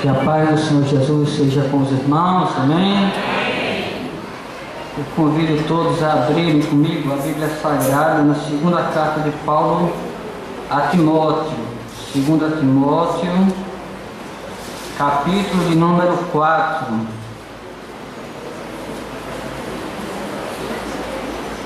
Que a paz do Senhor Jesus seja com os irmãos, amém? Eu convido todos a abrirem comigo a Bíblia Sagrada na segunda carta de Paulo a Timóteo. 2 Timóteo, capítulo de número 4.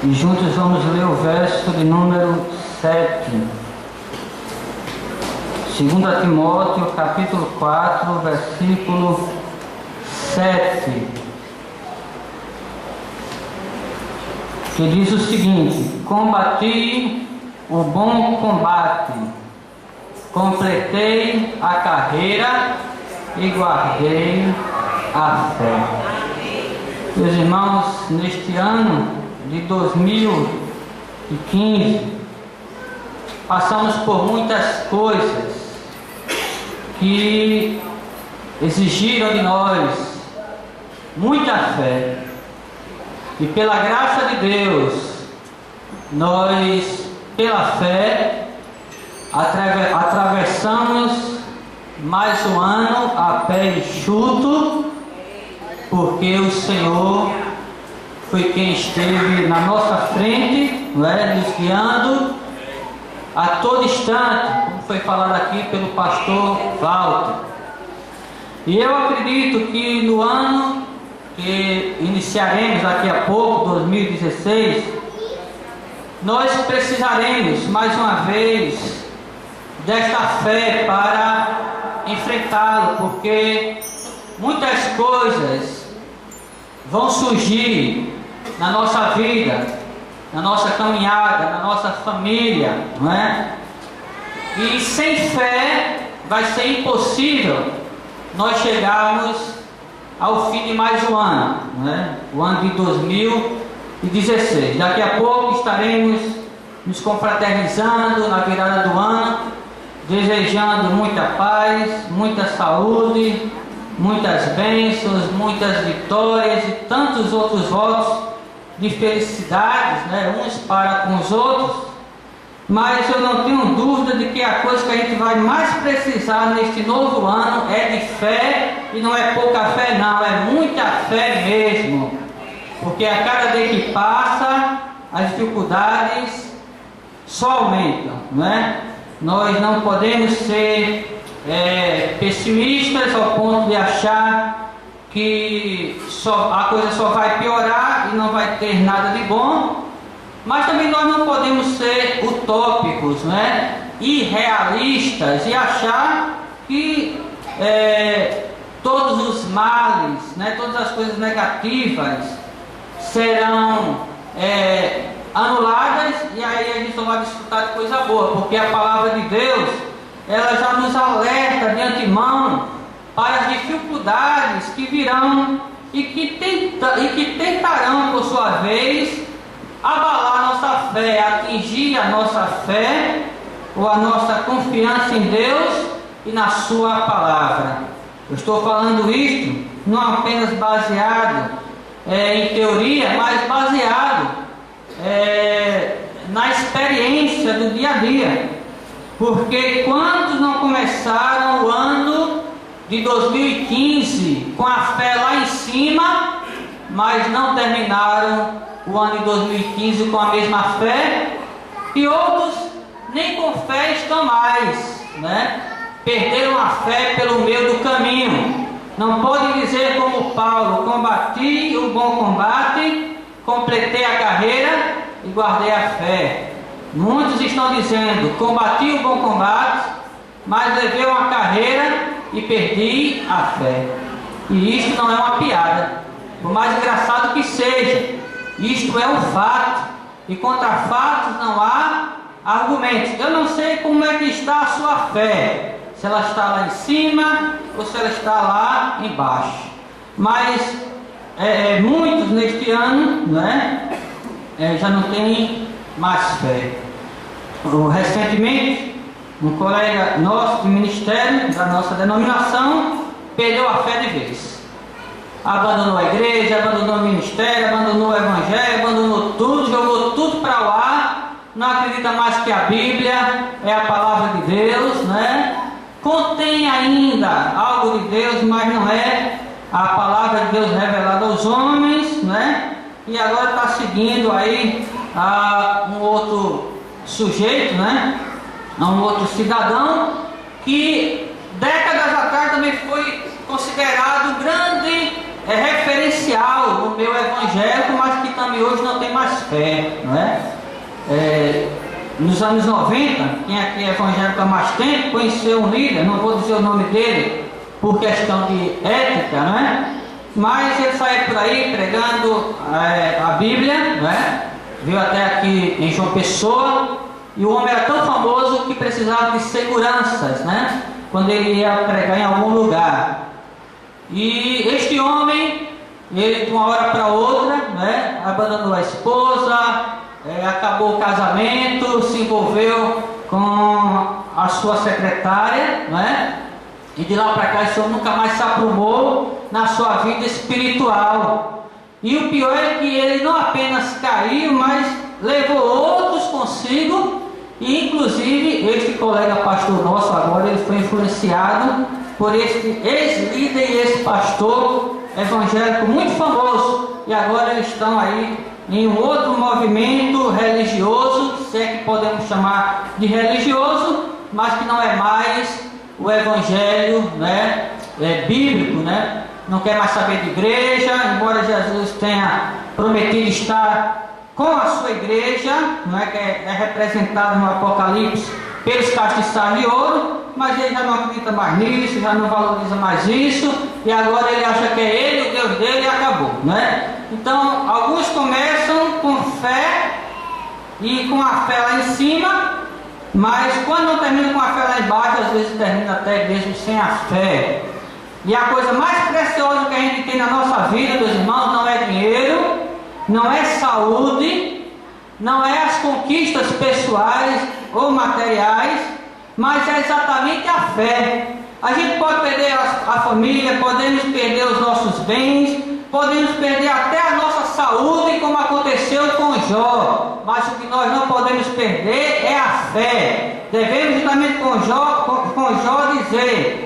E juntos vamos ler o verso de número 7. 2 Timóteo, capítulo 4, versículo 7, que diz o seguinte: combati o bom combate, completei a carreira e guardei a fé. Meus irmãos, neste ano de 2015, passamos por muitas coisas que exigiram de nós muita fé, e pela graça de Deus, nós, pela fé, atravessamos mais um ano a pé enxuto, porque o Senhor foi quem esteve na nossa frente, nos guiando a todo instante, como foi falado aqui pelo pastor Walter. E eu acredito que no ano que iniciaremos daqui a pouco, 2016, nós precisaremos mais uma vez desta fé para enfrentá-lo, porque muitas coisas vão surgir na nossa vida, na nossa caminhada, na nossa família, não é? E sem fé vai ser impossível nós chegarmos ao fim de mais um ano, não é? O ano de 2016. Daqui a pouco estaremos nos confraternizando na virada do ano, desejando muita paz, muita saúde, muitas bênçãos, muitas vitórias e tantos outros votos de felicidades, uns para com os outros. Mas eu não tenho dúvida de que a coisa que a gente vai mais precisar neste novo ano é de fé, e não é pouca fé não, é muita fé mesmo, porque a cada dia que passa as dificuldades só aumentam, não é? Nós não podemos ser pessimistas ao ponto de achar que a coisa só vai piorar e não vai ter nada de bom, mas também nós não podemos ser utópicos, irrealistas, e achar que todos os males, todas as coisas negativas serão anuladas, e aí a gente só vai desfrutar de coisa boa, porque a palavra de Deus, ela já nos alerta de antemão para as dificuldades que virão e que tentarão, por sua vez, abalar a nossa fé, atingir a nossa fé ou a nossa confiança em Deus e na sua palavra. Eu estou falando isto não apenas baseado em teoria, mas baseado na experiência do dia a dia, porque quantos não começaram o ano de 2015 com a fé lá em cima, mas não terminaram o ano de 2015 com a mesma fé, e outros nem com fé estão mais, perderam a fé pelo meio do caminho. Não podem dizer como Paulo: combati o bom combate, completei a carreira e guardei a fé. Muitos estão dizendo: combati o bom combate, mas levei uma carreira e perdi a fé. E isto não é uma piada, por mais engraçado que seja, isto é um fato, e contra fatos não há argumentos. Eu não sei como é que está a sua fé, se ela está lá em cima ou se ela está lá embaixo, mas muitos neste ano já não têm mais fé. Recentemente, um colega nosso de ministério, da nossa denominação, perdeu a fé de vez. Abandonou a igreja, abandonou o ministério, abandonou o evangelho, abandonou tudo, jogou tudo para o ar, não acredita mais que a Bíblia é a palavra de Deus, contém ainda algo de Deus, mas não é a palavra de Deus revelada aos homens, né? E agora está seguindo aí um outro sujeito, né? Um outro cidadão que décadas atrás também foi considerado um grande referencial no meio evangélico, mas que também hoje não tem mais fé, não é? Nos anos 90, quem aqui é evangélico há mais tempo, conheceu um líder, não vou dizer o nome dele por questão de ética, não é? Mas ele saiu por aí pregando a Bíblia, não é? Veio até aqui em João Pessoa, e o homem era tão famoso que precisava de seguranças, né? Quando ele ia pregar em algum lugar. E este homem, ele de uma hora para outra, né, abandonou a esposa, acabou o casamento, se envolveu com a sua secretária, né? E de lá para cá esse homem nunca mais se aprumou na sua vida espiritual. E o pior é que ele não apenas caiu, mas levou outros consigo. E inclusive este colega pastor nosso agora, ele foi influenciado por este ex-líder e ex-pastor evangélico muito famoso. E agora eles estão aí em um outro movimento religioso, se é que podemos chamar de religioso, mas que não é mais o evangelho, né, bíblico, né? Não quer mais saber de igreja, embora Jesus tenha prometido estar com a sua igreja, não é, que é representada no Apocalipse pelos castiçais de ouro, mas ele já não acredita mais nisso, já não valoriza mais isso, e agora ele acha que é ele, o Deus dele, e acabou, né? Então, alguns começam com fé e com a fé lá em cima, mas quando não termina com a fé lá embaixo, às vezes termina até mesmo sem a fé. E a coisa mais preciosa que a gente tem na nossa vida, meus irmãos, não é dinheiro, não é saúde, não é as conquistas pessoais ou materiais, mas é exatamente a fé. A gente pode perder a família, podemos perder os nossos bens, podemos perder até a nossa saúde, como aconteceu com Jó, mas o que nós não podemos perder é a fé. Devemos justamente com Jó dizer: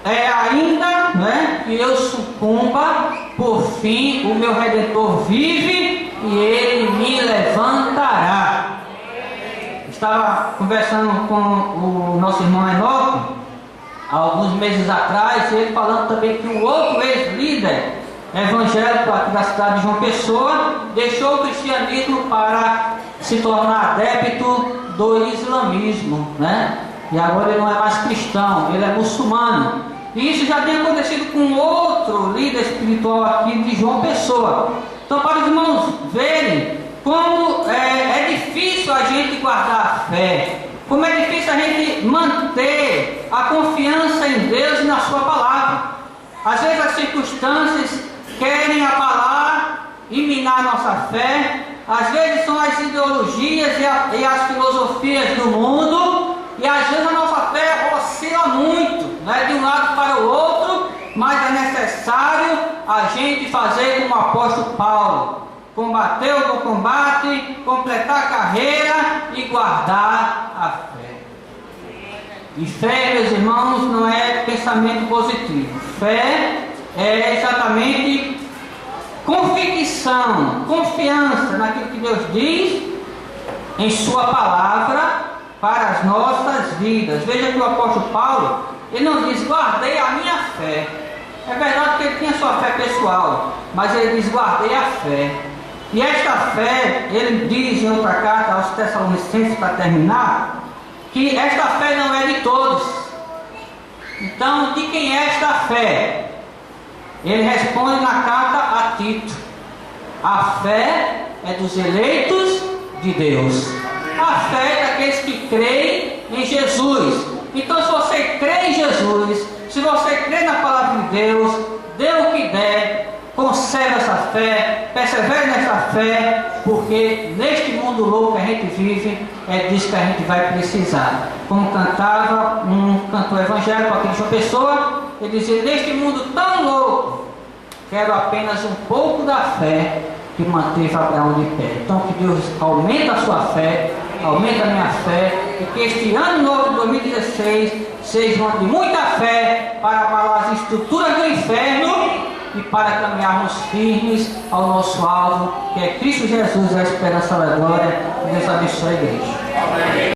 ainda, né, que eu sucumba, por fim o meu Redentor vive e ele me levantará. Estava conversando com o nosso irmão Enoque há alguns meses atrás, ele falando também que um outro ex-líder evangélico aqui da cidade de João Pessoa deixou o cristianismo para se tornar adepto do islamismo, né? E agora ele não é mais cristão, ele é muçulmano. E isso já tem acontecido com outro líder espiritual aqui de João Pessoa. Então, para os irmãos verem como é difícil a gente guardar a fé, como é difícil a gente manter a confiança em Deus e na sua palavra. Às vezes as circunstâncias querem abalar e minar nossa fé. Às vezes são as ideologias e as filosofias do mundo, e às vezes a nossa fé oscila muito, né, de um lado para o outro, mas é necessário a gente fazer como o apóstolo Paulo: combater o bom combate, completar a carreira e guardar a fé. E fé, meus irmãos, não é pensamento positivo. Fé é exatamente convicção, confiança naquilo que Deus diz em sua palavra para as nossas vidas. Veja que o apóstolo Paulo, ele não diz guardei a minha fé. É verdade que ele tinha sua fé pessoal, mas ele diz guardei a fé. E esta fé, ele diz em outra carta aos Tessalonicenses, para terminar, que esta fé não é de todos. Então, de quem é esta fé? Ele responde na carta a Tito: a fé é dos eleitos de Deus. A fé é daqueles que creem em Jesus. Então, se você crê em Jesus, se você crê na palavra de Deus, dê o que der, conserve essa fé, persevere nessa fé, porque neste mundo louco que a gente vive, é disso que a gente vai precisar. Como cantava um cantor evangélico aqui de João Pessoa, ele dizia: neste mundo tão louco, quero apenas um pouco da fé que manteve Abraão de pé. Então que Deus aumente a sua fé, aumenta a minha fé, e que este ano novo de 2016 seja um ano de muita fé para abalar as estruturas do inferno e para caminharmos firmes ao nosso alvo, que é Cristo Jesus, a esperança da glória. Deus abençoe a igreja.